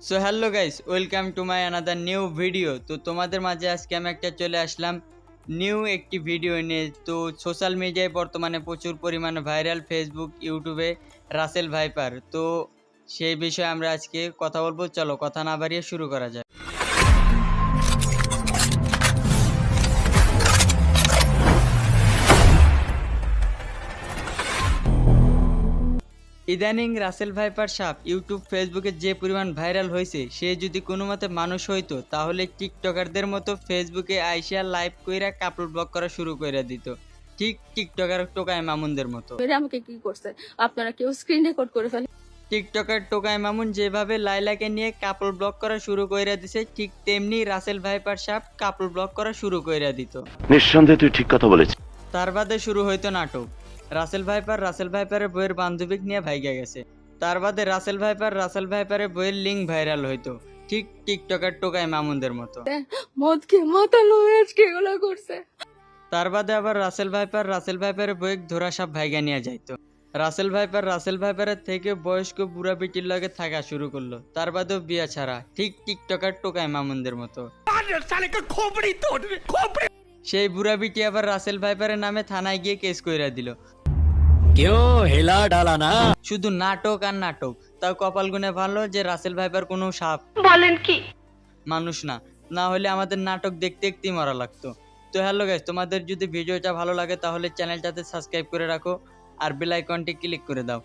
So hello guys, welcome to my another new video. তো তোমাদের মাঝে আজকে আমি একটা চলে আসলাম নিউ একটি ভিডিও নিয়ে। তো সোশ্যাল মিডিয়ায় বর্তমানে প্রচুর পরিমাণে ভাইরাল, ফেসবুক, ইউটিউবে রাসেল ভাইপার। তো সেই বিষয়ে আমরা আজকে কথা বলবো। চলো কথা না বাড়িয়ে শুরু করা যায়। ইদানিং রাসেল ভাইপার সাপ ইউটিউব, ফেসবুকে যে পরিমাণ ভাইরাল হয়েছে, সে যদি কোনো মতে মানুষ হইতো তাহলে টিকটকারদের মতো ফেসবুকে আইসা লাইভ কইরা কাপড় ব্লক করা শুরু করে দিত, ঠিক টিকটকার টোকায় মামুনদের মতো। মেরে আমাকে কি করছে আপনারা কেউ স্ক্রিন রেকর্ড করে ফেলে। টিকটকার টোকায় মামুন যেভাবে লাইলাকে নিয়ে কাপড় ব্লক করা শুরু কইরা দিছে, ঠিক তেমনি রাসেল ভাইপার সাপ কাপড় ব্লক করা শুরু কইরা দিত। নিঃসন্দেহে তুই ঠিক কথা বলেছিস। তার বাদে শুরু হইতো নাটক। রাসেল ভাইপারের বইয়ের বান্ধবীক নিয়ে ভাইগা গেছে। তার বাদে রাসেল ভাইপারের বইয়ের লিঙ্ক ভাইরাল হইতো, ঠিক টিকটকার টোকায় মামুনদের মতো। মদ খেয়ে মাথা লোয়ে আজকে এগুলো করছে। তার বাদে আবার রাসেল ভাইপারের বইয়ের ধরা সাপ ভাইগা নিয়ে যাইতো। রাসেল ভাইপারের থেকে বয়স্ক বুড়া বিটির লগে থাকা শুরু করলো। তার বাদেও বিয়া ছাড়া, ঠিক টিকটকার টোকায় মামুনদের মতো। সেই বুড়া বিটি আবার রাসেল ভাইপারের নামে থানায় গিয়ে কেস কইরা দিল। क्यों हिला डाला ना। শুধু নাটক আর নাটক। তাও কপাল গুনে ভালো যে রাসেল ভাইপার কোনো সাপ বলেন কি? মানুষ না, না হলে আমাদের নাটক দেখতে দেখতেই মরা লাগতো। তো হ্যালো গাইস, তোমাদের যদি ভিডিওটা ভালো লাগে তাহলে চ্যানেলটাতে সাবস্ক্রাইব করে রাখো আর বেল আইকনটি ক্লিক করে দাও।